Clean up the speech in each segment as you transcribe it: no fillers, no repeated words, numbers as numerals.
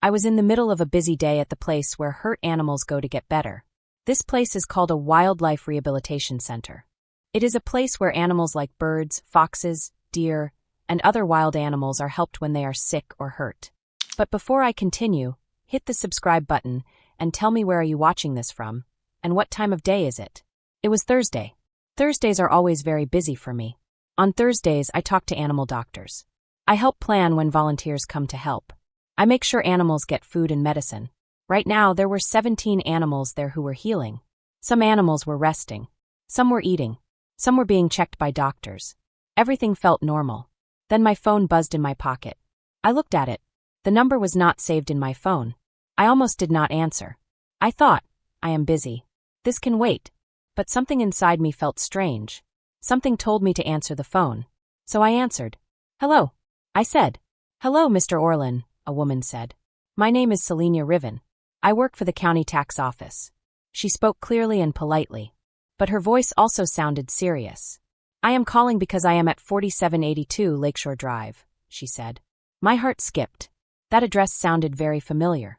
I was in the middle of a busy day at the place where hurt animals go to get better. This place is called a wildlife rehabilitation center. It is a place where animals like birds, foxes, deer, and other wild animals are helped when they are sick or hurt. But before I continue, hit the subscribe button and tell me where are you watching this from, and what time of day is it? It was Thursday. Thursdays are always very busy for me. On Thursdays, I talk to animal doctors. I help plan when volunteers come to help. I make sure animals get food and medicine. Right now, there were 17 animals there who were healing. Some animals were resting. Some were eating. Some were being checked by doctors. Everything felt normal. Then my phone buzzed in my pocket. I looked at it. The number was not saved in my phone. I almost did not answer. I thought, I am busy. This can wait. But something inside me felt strange. Something told me to answer the phone. So I answered. Hello. I said. Hello, Mr. Orlin, a woman said. My name is Selenia Riven. I work for the county tax office. She spoke clearly and politely. But her voice also sounded serious. I am calling because I am at 4782 Lakeshore Drive, she said. My heart skipped. That address sounded very familiar.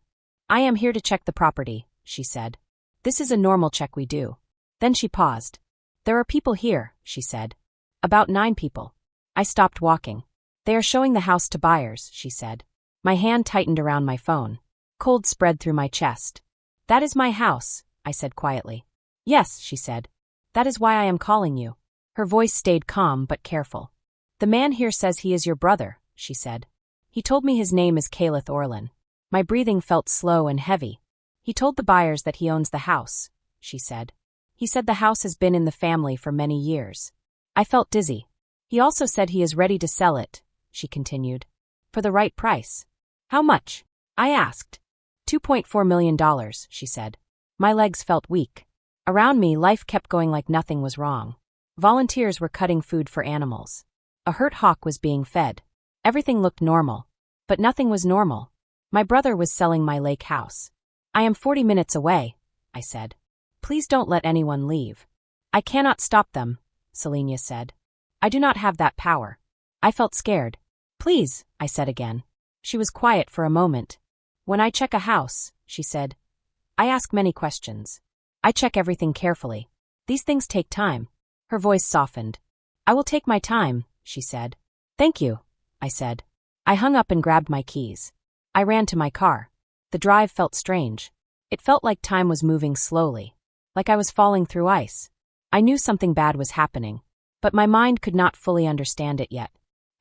I am here to check the property, she said. This is a normal check we do. Then she paused. There are people here, she said. About 9 people. I stopped walking. They are showing the house to buyers, she said. My hand tightened around my phone. Cold spread through my chest. That is my house, I said quietly. Yes, she said. That is why I am calling you. Her voice stayed calm but careful. The man here says he is your brother, she said. He told me his name is Caleth Orlin. My breathing felt slow and heavy. He told the buyers that he owns the house, she said. He said the house has been in the family for many years. I felt dizzy. He also said he is ready to sell it, she continued. For the right price. How much? I asked. $2.4 million, she said. My legs felt weak. Around me, life kept going like nothing was wrong. Volunteers were cutting food for animals. A hurt hawk was being fed. Everything looked normal. But nothing was normal. My brother was selling my lake house. I am 40 minutes away, I said. Please don't let anyone leave. I cannot stop them, Selenia said. I do not have that power. I felt scared. Please, I said again. She was quiet for a moment. When I check a house, she said, I ask many questions. I check everything carefully. These things take time. Her voice softened. I will take my time, she said. Thank you, I said. I hung up and grabbed my keys. I ran to my car. The drive felt strange. It felt like time was moving slowly. Like I was falling through ice. I knew something bad was happening. But my mind could not fully understand it yet.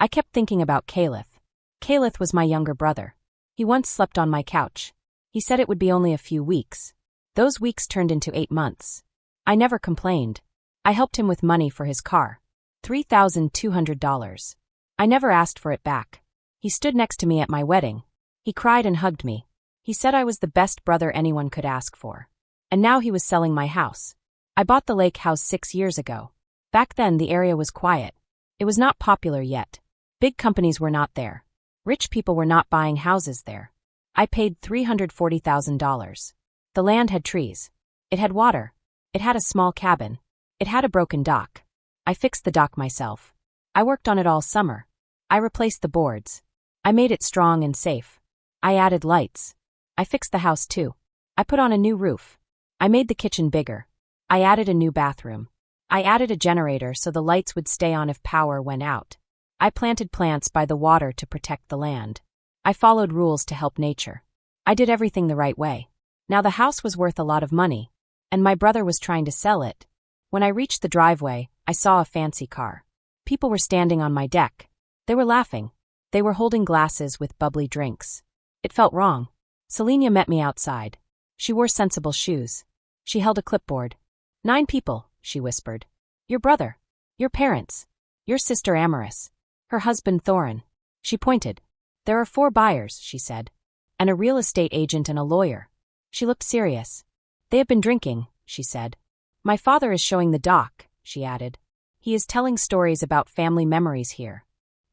I kept thinking about Caleth. Caleth was my younger brother. He once slept on my couch. He said it would be only a few weeks. Those weeks turned into 8 months. I never complained. I helped him with money for his car. $3,200. I never asked for it back. He stood next to me at my wedding. He cried and hugged me. He said I was the best brother anyone could ask for. And now he was selling my house. I bought the Lakehouse 6 years ago. Back then the area was quiet. It was not popular yet. Big companies were not there. Rich people were not buying houses there. I paid $340,000. The land had trees. It had water. It had a small cabin. It had a broken dock. I fixed the dock myself. I worked on it all summer. I replaced the boards. I made it strong and safe. I added lights. I fixed the house too. I put on a new roof. I made the kitchen bigger. I added a new bathroom. I added a generator so the lights would stay on if power went out. I planted plants by the water to protect the land. I followed rules to help nature. I did everything the right way. Now the house was worth a lot of money, and my brother was trying to sell it. When I reached the driveway, I saw a fancy car. People were standing on my deck. They were laughing. They were holding glasses with bubbly drinks. It felt wrong. Selenia met me outside. She wore sensible shoes. She held a clipboard. 9 people, she whispered. Your brother. Your parents. Your sister Amaris. Her husband Thorin. She pointed. There are 4 buyers, she said. And a real estate agent and a lawyer. She looked serious. They have been drinking, she said. My father is showing the dock, she added. He is telling stories about family memories here.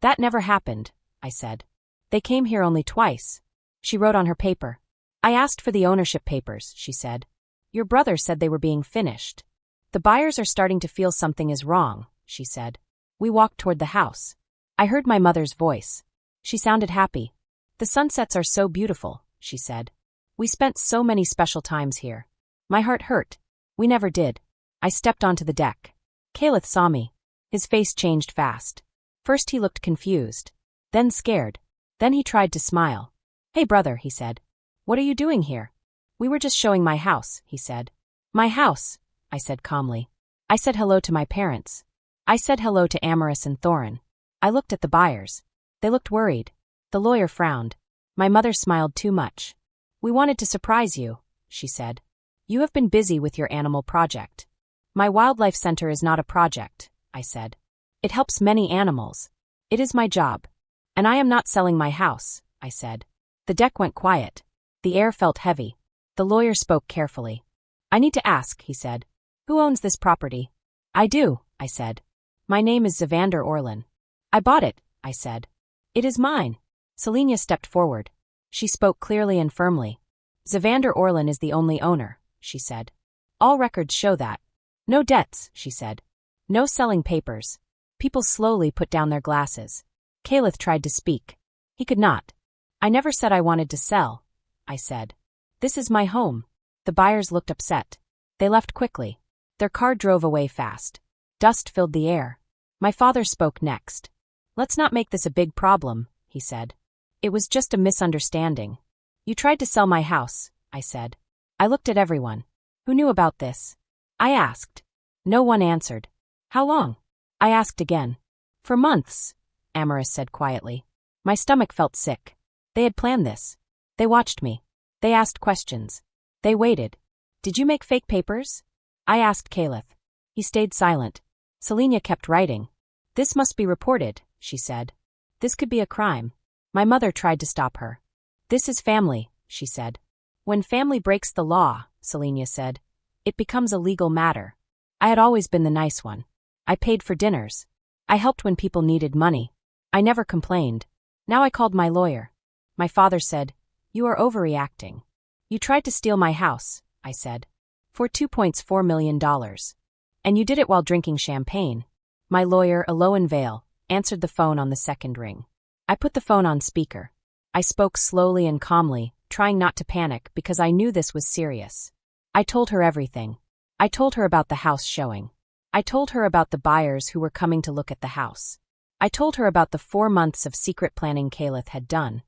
That never happened, I said. They came here only twice. She wrote on her paper. I asked for the ownership papers, she said. Your brother said they were being finished. The buyers are starting to feel something is wrong, she said. We walked toward the house. I heard my mother's voice. She sounded happy. The sunsets are so beautiful, she said. We spent so many special times here. My heart hurt. We never did. I stepped onto the deck. Caleb saw me. His face changed fast. First he looked confused. Then scared. Then he tried to smile. Hey brother, he said. What are you doing here? We were just showing my house, he said. My house, I said calmly. I said hello to my parents. I said hello to Amaris and Thorin. I looked at the buyers. They looked worried. The lawyer frowned. My mother smiled too much. We wanted to surprise you, she said. You have been busy with your animal project. My wildlife center is not a project, I said. It helps many animals. It is my job. And I am not selling my house, I said. The deck went quiet. The air felt heavy. The lawyer spoke carefully. I need to ask, he said. Who owns this property? I do, I said. My name is Zavander Orlin. I bought it, I said. It is mine. Selenia stepped forward. She spoke clearly and firmly. Zavander Orlin is the only owner, she said. All records show that. No debts, she said. No selling papers. People slowly put down their glasses. Caleb tried to speak. He could not. I never said I wanted to sell, I said. This is my home. The buyers looked upset. They left quickly. Their car drove away fast. Dust filled the air. My father spoke next. Let's not make this a big problem, he said. It was just a misunderstanding. You tried to sell my house, I said. I looked at everyone. Who knew about this? I asked. No one answered. How long? I asked again. For months, Amaris said quietly. My stomach felt sick. They had planned this. They watched me. They asked questions. They waited. Did you make fake papers? I asked Caleb. He stayed silent. Selenia kept writing. This must be reported, she said. This could be a crime. My mother tried to stop her. This is family, she said. When family breaks the law, Selenia said, it becomes a legal matter. I had always been the nice one. I paid for dinners. I helped when people needed money. I never complained. Now I called my lawyer. My father said, you are overreacting. You tried to steal my house, I said. For $2.4 million. And you did it while drinking champagne. My lawyer, Aloan Vale, answered the phone on the second ring. I put the phone on speaker. I spoke slowly and calmly, trying not to panic because I knew this was serious. I told her everything. I told her about the house showing. I told her about the buyers who were coming to look at the house. I told her about the 4 months of secret planning Caleb had done.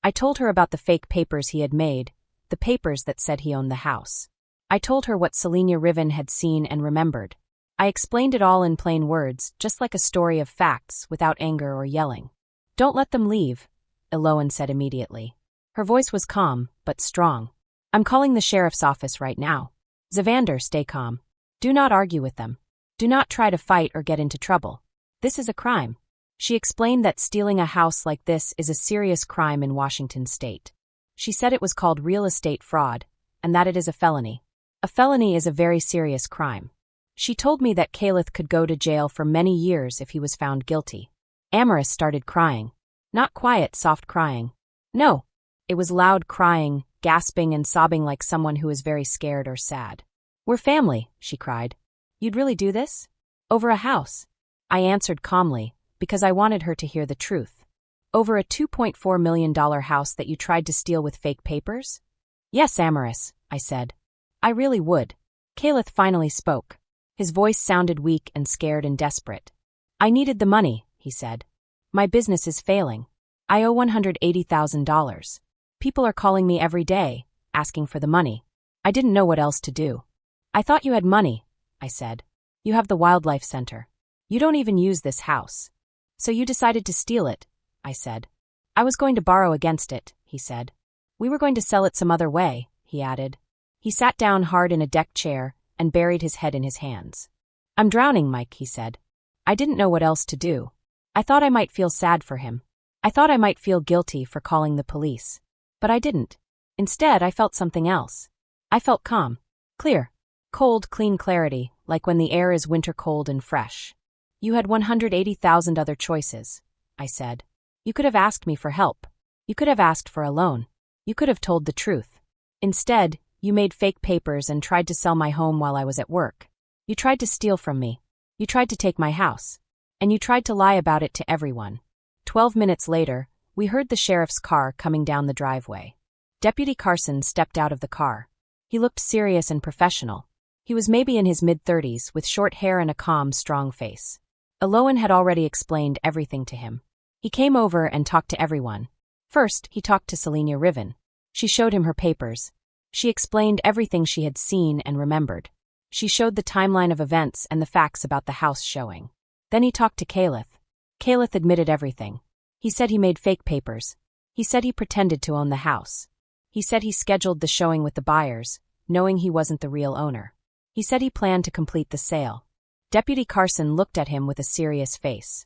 I told her about the fake papers he had made, the papers that said he owned the house. I told her what Selenia Riven had seen and remembered. I explained it all in plain words, just like a story of facts, without anger or yelling. Don't let them leave, Aloan said immediately. Her voice was calm, but strong. I'm calling the sheriff's office right now. Zavander, stay calm. Do not argue with them. Do not try to fight or get into trouble. This is a crime. She explained that stealing a house like this is a serious crime in Washington state. She said it was called real estate fraud, and that it is a felony. A felony is a very serious crime. She told me that Caleb could go to jail for many years if he was found guilty. Amaris started crying. Not quiet, soft crying. No. It was loud crying, gasping and sobbing like someone who is very scared or sad. We're family, she cried. You'd really do this? Over a house? I answered calmly, because I wanted her to hear the truth. Over a $2.4 million house that you tried to steal with fake papers? Yes, Amaris, I said. I really would. Caleb finally spoke. His voice sounded weak and scared and desperate. I needed the money, he said. My business is failing. I owe $180,000. People are calling me every day, asking for the money. I didn't know what else to do. I thought you had money, I said. You have the wildlife center. You don't even use this house. So you decided to steal it, I said. I was going to borrow against it, he said. We were going to sell it some other way, he added. He sat down hard in a deck chair and buried his head in his hands. I'm drowning, Mike, he said. I didn't know what else to do. I thought I might feel sad for him. I thought I might feel guilty for calling the police. But I didn't. Instead, I felt something else. I felt calm. Clear. Cold, clean clarity, like when the air is winter cold and fresh. You had 180,000 other choices, I said. You could have asked me for help. You could have asked for a loan. You could have told the truth. Instead, you made fake papers and tried to sell my home while I was at work. You tried to steal from me. You tried to take my house. And you tried to lie about it to everyone. 12 minutes later, we heard the sheriff's car coming down the driveway. Deputy Carson stepped out of the car. He looked serious and professional. He was maybe in his mid-30s, with short hair and a calm, strong face. Aloan had already explained everything to him. He came over and talked to everyone. First, he talked to Selenia Riven. She showed him her papers. She explained everything she had seen and remembered. She showed the timeline of events and the facts about the house showing. Then he talked to Caliph. Caliph admitted everything. He said he made fake papers. He said he pretended to own the house. He said he scheduled the showing with the buyers, knowing he wasn't the real owner. He said he planned to complete the sale. Deputy Carson looked at him with a serious face.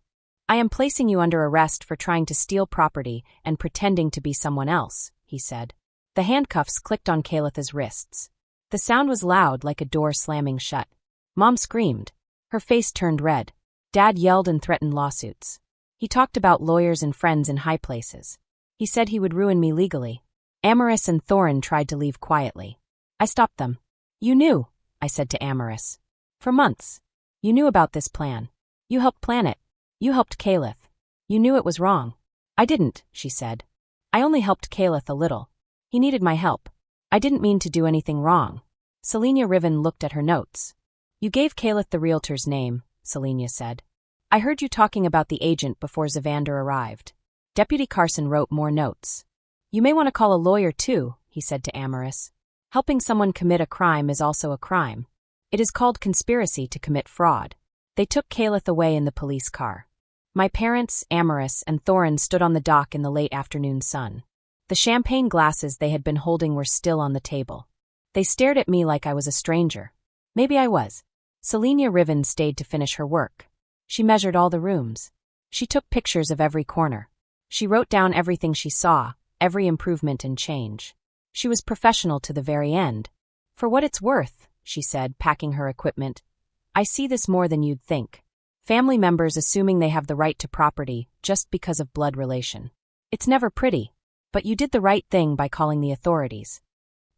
"I am placing you under arrest for trying to steal property and pretending to be someone else," he said. The handcuffs clicked on Calipha's wrists. The sound was loud, like a door slamming shut. Mom screamed. Her face turned red. Dad yelled and threatened lawsuits. He talked about lawyers and friends in high places. He said he would ruin me legally. Amaris and Thorin tried to leave quietly. I stopped them. "You knew," I said to Amaris. "For months. You knew about this plan. You helped plan it. You helped Caliph. You knew it was wrong." "I didn't," she said. "I only helped Caliph a little. He needed my help. I didn't mean to do anything wrong." Selenia Riven looked at her notes. "You gave Caliph the realtor's name," Selenia said. "I heard you talking about the agent before Zavander arrived." Deputy Carson wrote more notes. "You may want to call a lawyer too," he said to Amaris. "Helping someone commit a crime is also a crime. It is called conspiracy to commit fraud." They took Caliph away in the police car. My parents, Amaris, and Thorin stood on the dock in the late afternoon sun. The champagne glasses they had been holding were still on the table. They stared at me like I was a stranger. Maybe I was. Selenia Riven stayed to finish her work. She measured all the rooms. She took pictures of every corner. She wrote down everything she saw, every improvement and change. She was professional to the very end. "For what it's worth," she said, packing her equipment, "I see this more than you'd think. Family members assuming they have the right to property just because of blood relation. It's never pretty. But you did the right thing by calling the authorities."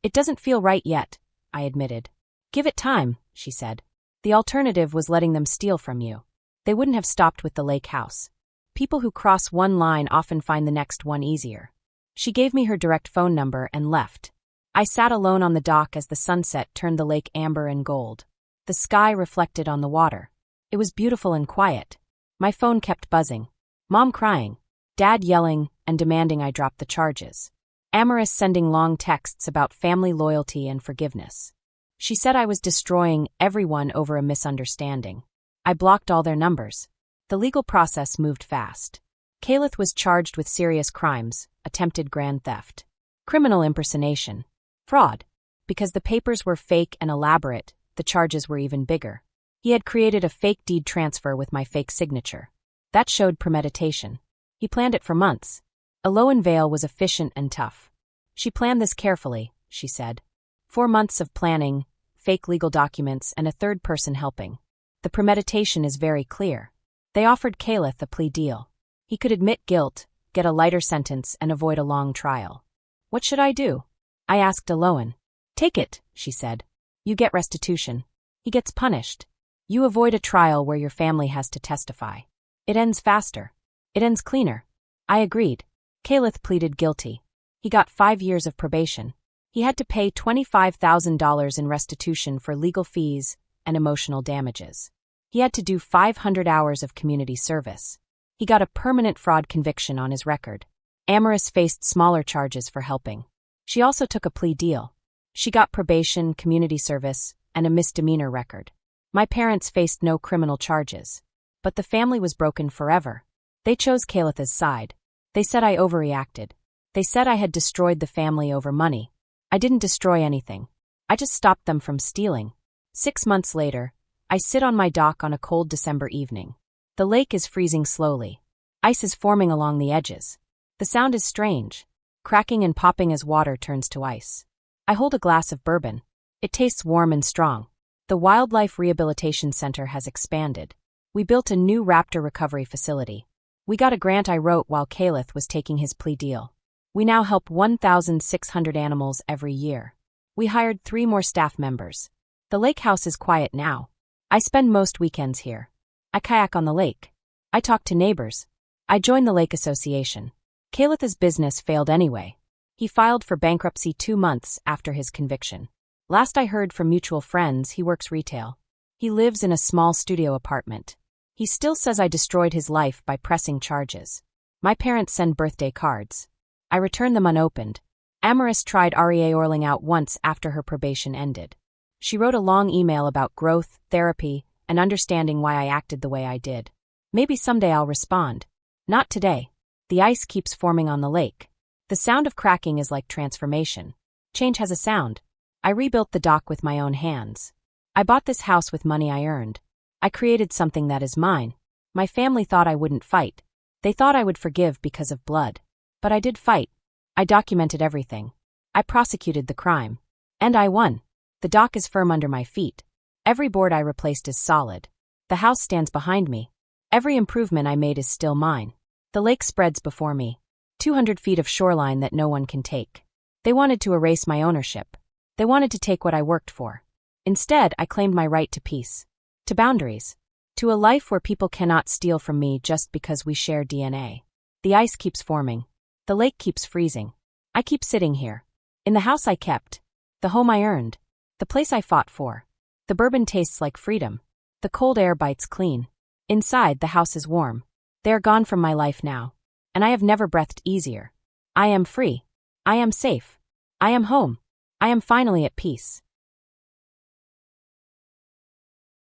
"It doesn't feel right yet," I admitted. "Give it time," she said. "The alternative was letting them steal from you. They wouldn't have stopped with the Lakehouse. People who cross one line often find the next one easier." She gave me her direct phone number and left. I sat alone on the dock as the sunset turned the lake amber and gold. The sky reflected on the water. It was beautiful and quiet. My phone kept buzzing. Mom crying. Dad yelling and demanding I drop the charges. Amaris sending long texts about family loyalty and forgiveness. She said I was destroying everyone over a misunderstanding. I blocked all their numbers. The legal process moved fast. Caliph was charged with serious crimes, attempted grand theft, criminal impersonation, fraud. Because the papers were fake and elaborate, the charges were even bigger. He had created a fake deed transfer with my fake signature. That showed premeditation. He planned it for months. Aloan Vale was efficient and tough. "She planned this carefully," she said. 4 months of planning, fake legal documents, and a third person helping. The premeditation is very clear. They offered Caliph a plea deal. He could admit guilt, get a lighter sentence, and avoid a long trial. "What should I do?" I asked Aloan. "Take it," she said. "You get restitution. He gets punished. You avoid a trial where your family has to testify. It ends faster. It ends cleaner." I agreed. Caliph pleaded guilty. He got 5 years of probation. He had to pay $25,000 in restitution for legal fees and emotional damages. He had to do 500 hours of community service. He got a permanent fraud conviction on his record. Amaris faced smaller charges for helping. She also took a plea deal. She got probation, community service, and a misdemeanor record. My parents faced no criminal charges. But the family was broken forever. They chose Caliph's side. They said I overreacted. They said I had destroyed the family over money. I didn't destroy anything. I just stopped them from stealing. 6 months later, I sit on my dock on a cold December evening. The lake is freezing slowly. Ice is forming along the edges. The sound is strange, cracking and popping as water turns to ice. I hold a glass of bourbon. It tastes warm and strong. The Wildlife Rehabilitation Center has expanded. We built a new raptor recovery facility. We got a grant I wrote while Caliph was taking his plea deal. We now help 1,600 animals every year. We hired 3 more staff members. The Lakehouse is quiet now. I spend most weekends here. I kayak on the lake. I talk to neighbors. I joined the Lake Association. Caliph's business failed anyway. He filed for bankruptcy 2 months after his conviction. Last I heard from mutual friends, he works retail. He lives in a small studio apartment. He still says I destroyed his life by pressing charges. My parents send birthday cards. I return them unopened. Amaris tried Aria Orling out once after her probation ended. She wrote a long email about growth, therapy, and understanding why I acted the way I did. Maybe someday I'll respond. Not today. The ice keeps forming on the lake. The sound of cracking is like transformation. Change has a sound. I rebuilt the dock with my own hands. I bought this house with money I earned. I created something that is mine. My family thought I wouldn't fight. They thought I would forgive because of blood. But I did fight. I documented everything. I prosecuted the crime. And I won. The dock is firm under my feet. Every board I replaced is solid. The house stands behind me. Every improvement I made is still mine. The lake spreads before me. 200 feet of shoreline that no one can take. They wanted to erase my ownership. They wanted to take what I worked for. Instead, I claimed my right to peace. To boundaries. To a life where people cannot steal from me just because we share DNA. The ice keeps forming. The lake keeps freezing. I keep sitting here. In the house I kept. The home I earned. The place I fought for. The bourbon tastes like freedom. The cold air bites clean. Inside, the house is warm. They are gone from my life now. And I have never breathed easier. I am free. I am safe. I am home. I am finally at peace.